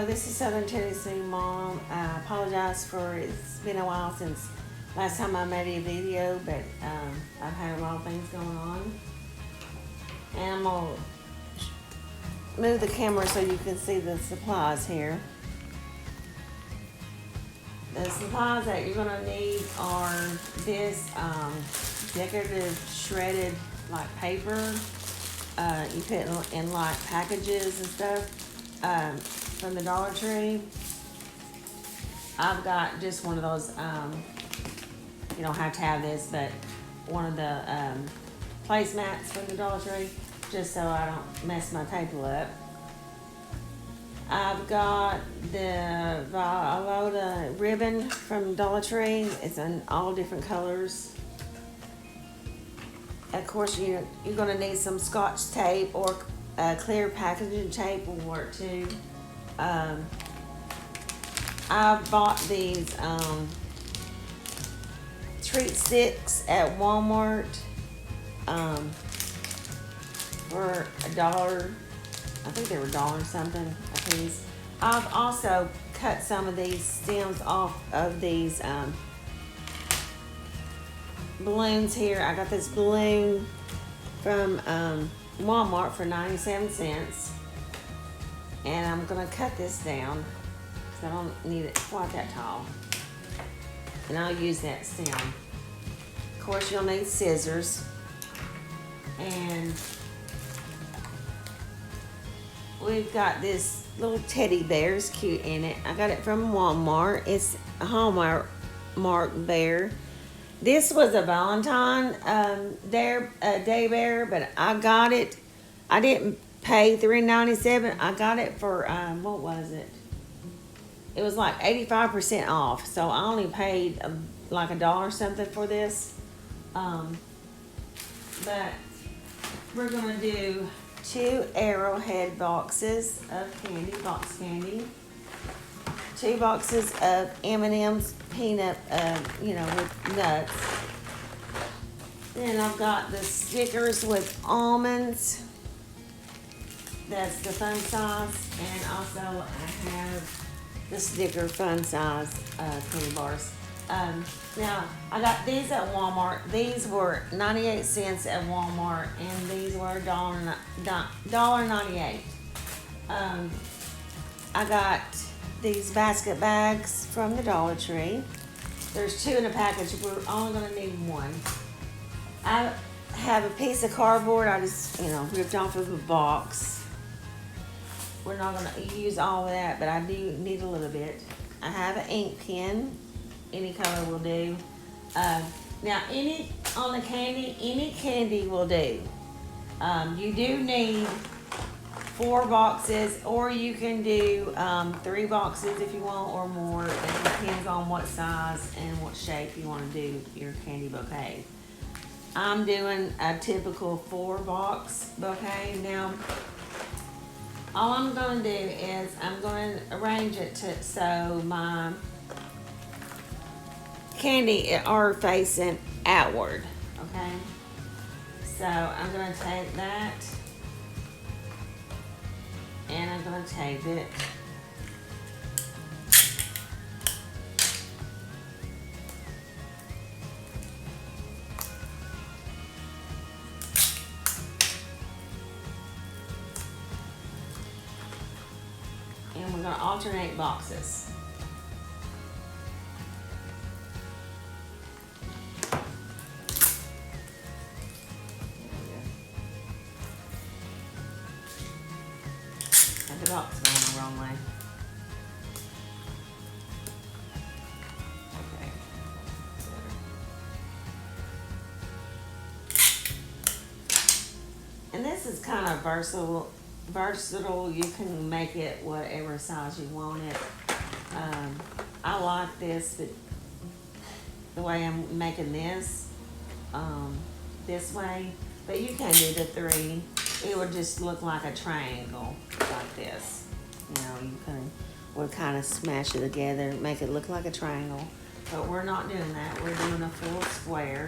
Hello, this is Southern Tennessee Mom. I apologize for it's been a while since last time I made a video, but I've had a lot of things going on. And I'm going to move the camera so you can see the supplies here. The supplies that you're going to need are this decorative shredded like paper. You put in like packages and stuff from the Dollar Tree. I've got just one of those, you don't have to have this, but one of the placemats from the Dollar Tree, just so I don't mess my table up. I've got the Viola ribbon from Dollar Tree. It's in all different colors. Of course, you're going to need some Scotch tape or clear packaging tape will work too. I bought these treat sticks at Walmart for $1. I think they were $1 something a piece. I've also cut some of these stems off of these balloons here. I got this balloon from Walmart for 97 cents. And I'm going to cut this down because I don't need it quite that tall. And I'll use that stem. Of course, you'll need scissors. And we've got this little teddy bear. It's cute in it. I got it from Walmart. It's a Hallmark bear. This was a Valentine day bear, but I got it. I didn't pay $3.97. I got it for what was it? It was like 85% off. So I only paid like $1 something for this. But we're gonna do 2 Arrowhead boxes of box candy. 2 boxes of M&M's peanut, with nuts. Then I've got the Snickers with almonds. That's the fun size. And also I have the Snicker fun size candy bars. Now, I got these at Walmart. These were 98 cents at Walmart, and these were $1.98. I got these basket bags from the Dollar Tree. There's 2 in a package. We're only going to need 1. I have a piece of cardboard I just, ripped off of a box. We're not going to use all of that, but I do need a little bit. I have an ink pen. Any color will do. Now, any candy will do. You do need 4 boxes, or you can do 3 boxes if you want, or more. It depends on what size and what shape you want to do your candy bouquet. I'm doing a typical 4-box bouquet. Now, all I'm going to do is I'm going to arrange it so my candy are facing outward, okay? So I'm going to take that and I'm going to tape it. And we're going to alternate boxes. The box going the wrong way. Okay. And this is kind of versatile. You can make it whatever size you want it. I like this, but the way I'm making this way. But you can do the 3. It would just look like a triangle like this. Would kind of smash it together, make it look like a triangle. But we're not doing that. We're doing a full square.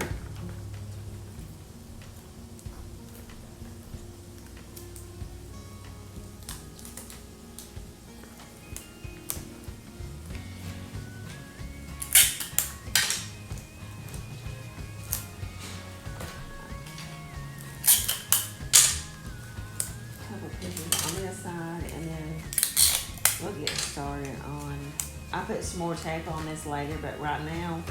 put it on this side, and then we'll get started on. I'll put some more tape on this later, but right now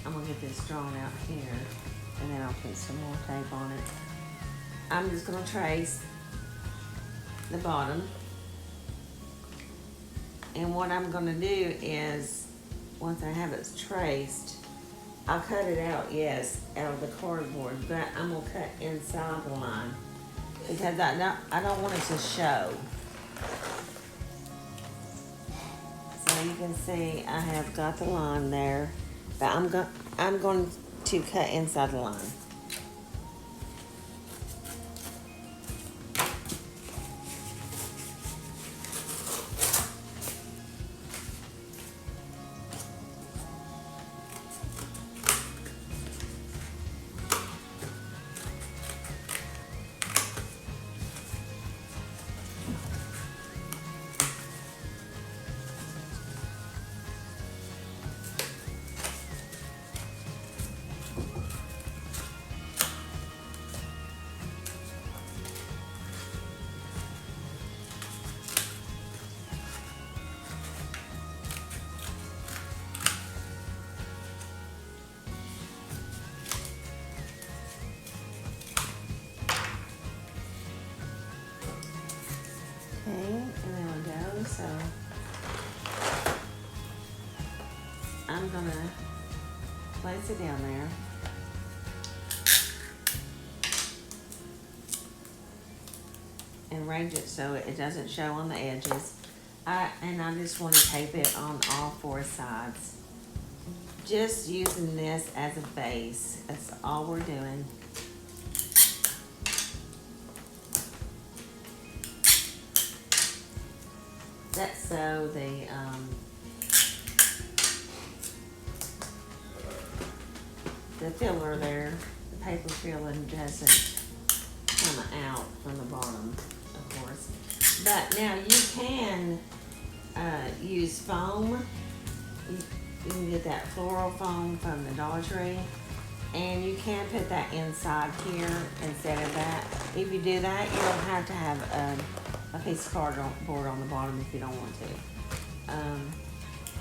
I'm gonna get this drawn out here, and then I'll put some more tape on it. I'm just gonna trace the bottom, and what I'm gonna do is, once I have it traced, I'll cut it out, yes, out of the cardboard, but I'm gonna cut inside the line because I don't want it to show. So you can see I have got the line there, but I'm going to cut inside the line. Okay, and there we go. So I'm gonna place it down there. And arrange it so it doesn't show on the edges. And I just want to tape it on all four sides. Just using this as a base. That's all we're doing. That's so the filler there, the paper filling doesn't come out from the bottom, of course. But now you can use foam. You can get that floral foam from the Dollar Tree, and you can put that inside here instead of that. If you do that, you don't have to have a piece of cardboard on the bottom if you don't want to.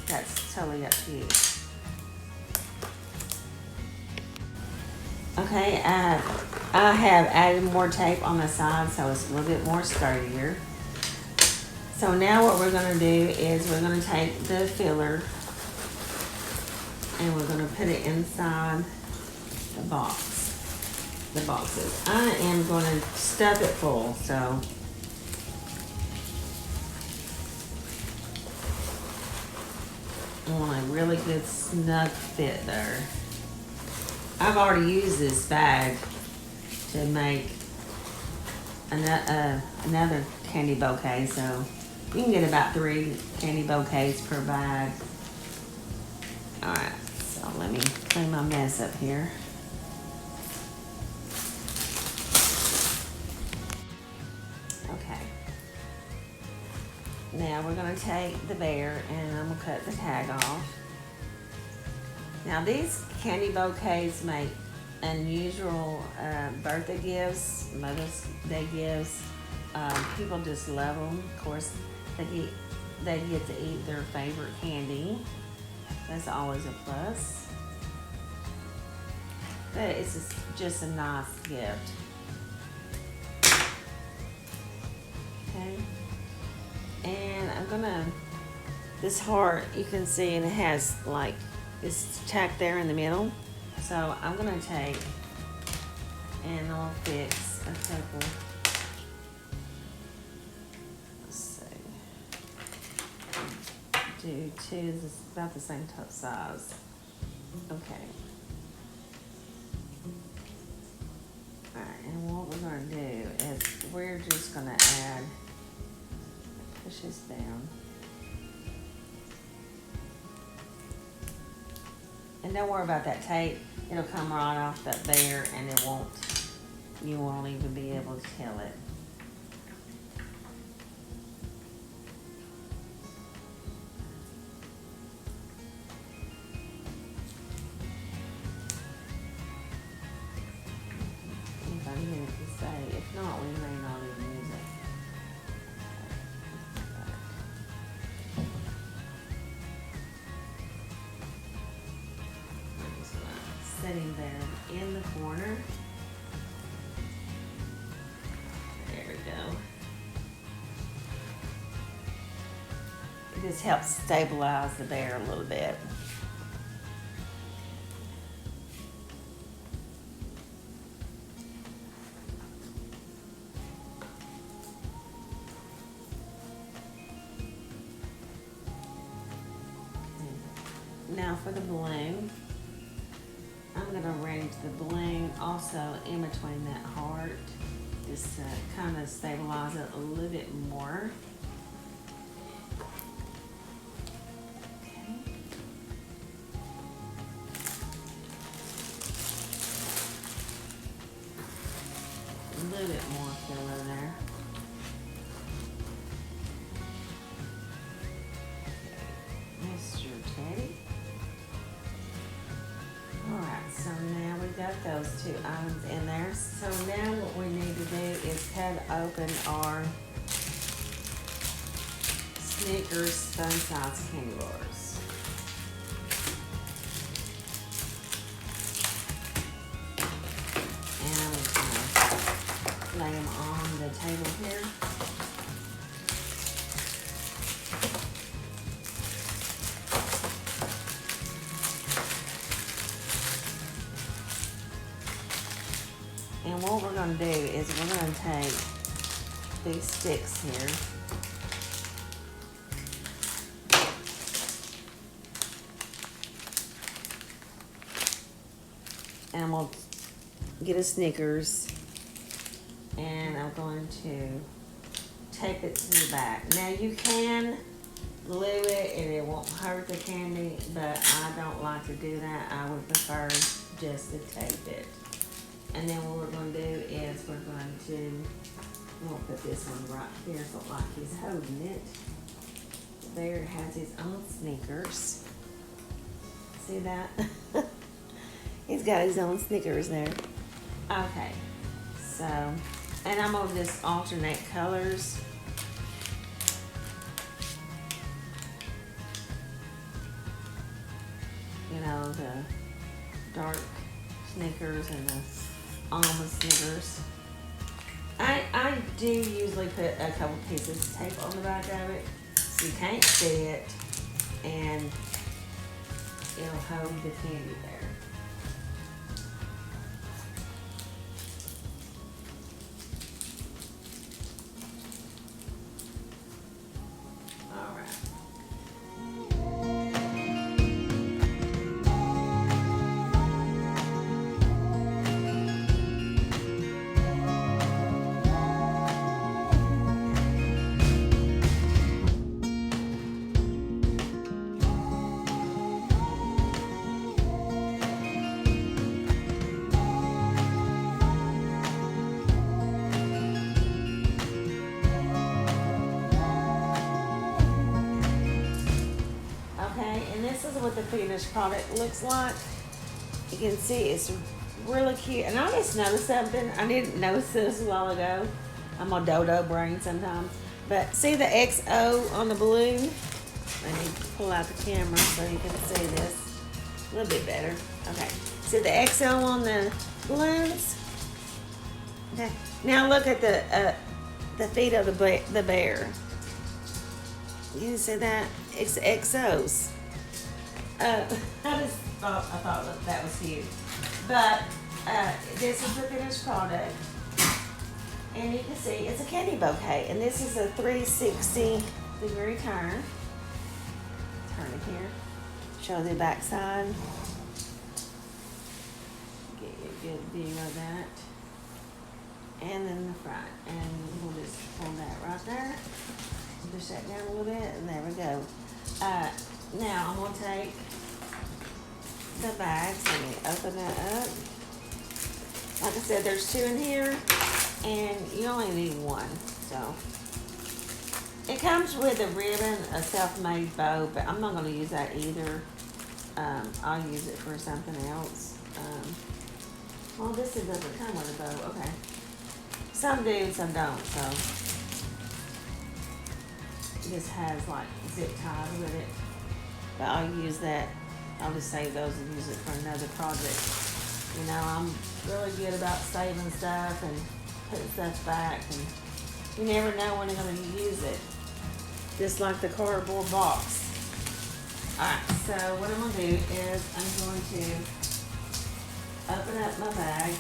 That's totally up to you. Okay, I have added more tape on the side so it's a little bit more sturdier. So now what we're going to do is we're going to take the filler and we're going to put it inside the boxes. I am going to stuff it full, so I want a really good snug fit there. I've already used this bag to make another candy bouquet, so you can get about 3 candy bouquets per bag. Alright, so let me clean my mess up here. Okay. Now we're going to take the bear and I'm going to cut the tag off. Now these candy bouquets make unusual birthday gifts, Mother's Day gifts. People just love them. Of course, they get to eat their favorite candy. That's always a plus. But it's just a nice gift. Okay. And I'm gonna, this heart, you can see, and it has like this tack there in the middle. So I'm gonna take and I'll fix a couple. Let's see. Do 2, this is about the same size. Okay. Alright, and what we're gonna do is we're just gonna add, push this down. And don't worry about that tape. It'll come right off that there and you won't even be able to tell it. say. If not, we may not even use it. I'm just gonna set him there in the corner. There we go. It just helps stabilize the bear a little bit. Now for the bling, I'm going to arrange the bling also in between that heart, just to kind of stabilize it a little bit more. Okay. A little bit more filler there. Mr. Teddy. Alright, so now we've got those two items in there. So now what we need to do is cut open our Snickers fun size candy bars. And I'm just going to lay them on the table here. And what we're going to do is we're going to take these sticks here. And we'll get a Snickers. And I'm going to tape it to the back. Now you can glue it and it won't hurt the candy, but I don't like to do that. I would prefer just to tape it. And then what we're going to do is we'll put this one right here so like he's holding it. There it has his own Snickers. See that? He's got his own Snickers there. Okay, so, and I'm going to just alternate colors. You know, the dark Snickers and the almond Snickers. I do usually put a couple pieces of tape on the back of it so you can't see it and it'll hold the candy there. And this is what the finished product looks like. You can see it's really cute. And I just noticed something. I didn't notice this a while ago. I'm a dodo brain sometimes. But see the XO on the balloon? I need to pull out the camera so you can see this a little bit better. Okay. See the XO on the balloons? Okay. Now look at the feet of the bear. You can see that? It's XOs. I thought that was cute. But this is the finished product. And you can see it's a candy bouquet. And this is a 360-degree turn. Turn it here. Show the back side. Get you a good view of that. And then the front. And we'll just pull that right there. Push that down a little bit, and there we go. Now I'm going to take the bags. Let me open that up. Like I said, there's two in here, and you only need one. So it comes with a ribbon, a self-made bow, but I'm not going to use that either. I'll use it for something else. Well, this doesn't come with a bow. Okay. Some do and some don't, so this has like zip ties with it. But I'll use that. I'll just save those and use it for another project. You know, I'm really good about saving stuff and putting stuff back, and you never know when you're going to use it. Just like the cardboard box. Alright, so what I'm going to do is I'm going to open up my bag.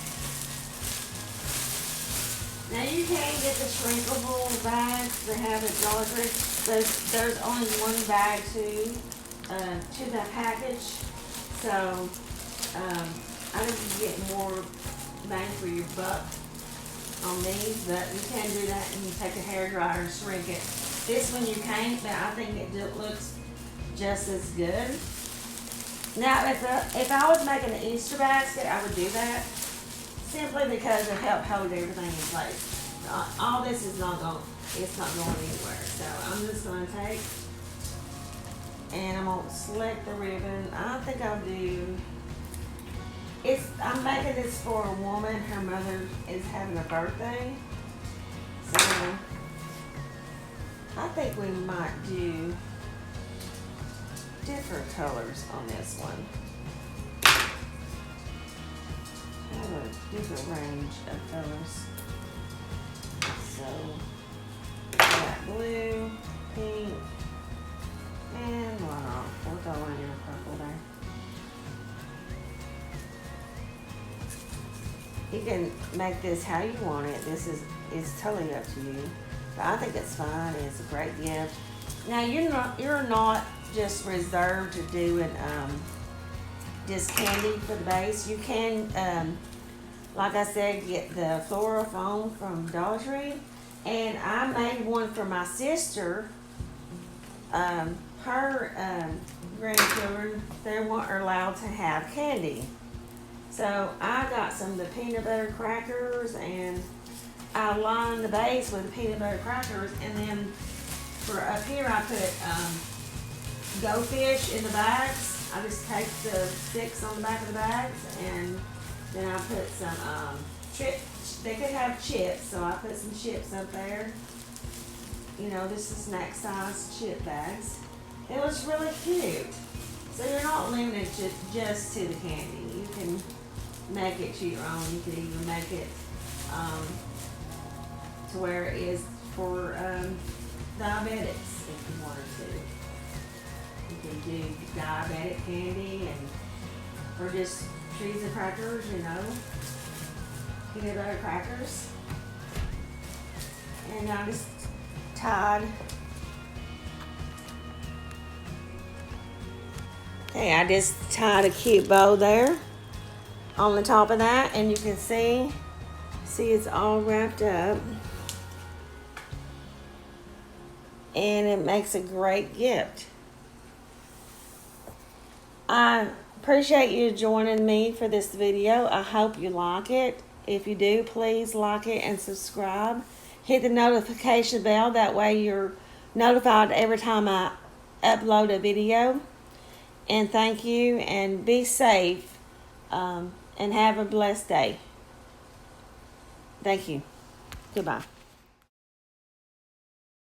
Now you can get the shrinkable bags they have at Dollar Tree. There's only one bag to that package. So I think you get more bang for your buck on these, but you can do that and you take a hairdryer and shrink it. This one you can't, but I think it looks just as good. Now, if I was making an Easter basket, I would do that simply because it helps hold everything in place. All this is not going, it's not going anywhere. So I'm just going to take and I'm going to select the ribbon. I think I'll do. I'm making this for a woman. Her mother is having a birthday, so I think we might do different colors on this one. I have a different range of colors. So, got blue, pink, and wow, we'll go in a purple there. You can make this how you want it. It's totally up to you. But I think it's fine. It's a great gift. Now you're not just reserved to doing just candy for the base. You can, like I said, get the floral foam from Dollar Tree, and I made one for my sister. Her grandchildren, they weren't allowed to have candy. So I got some of the peanut butter crackers, and I lined the base with the peanut butter crackers, and then for up here I put Go Fish in the bags. I just take the sticks on the back of the bags, and then I put some chips. They could have chips, so I put some chips up there. You know, this is snack size chip bags. It was really cute. So you're not limited just to the candy. You can make it to your own. You could even make it to where it is for diabetics if you wanted to. You can do diabetic candy or just cheese and crackers, you know, peanut butter crackers. And I just tied. Okay, I just tied a cute bow there on the top of that, and you can see it's all wrapped up, and it makes a great gift. I appreciate you joining me for this video. I hope you like it. If you do, please like it and subscribe. Hit the notification bell, that way you're notified every time I upload a video. And thank you, and be safe, and have a blessed day. Thank you. Goodbye.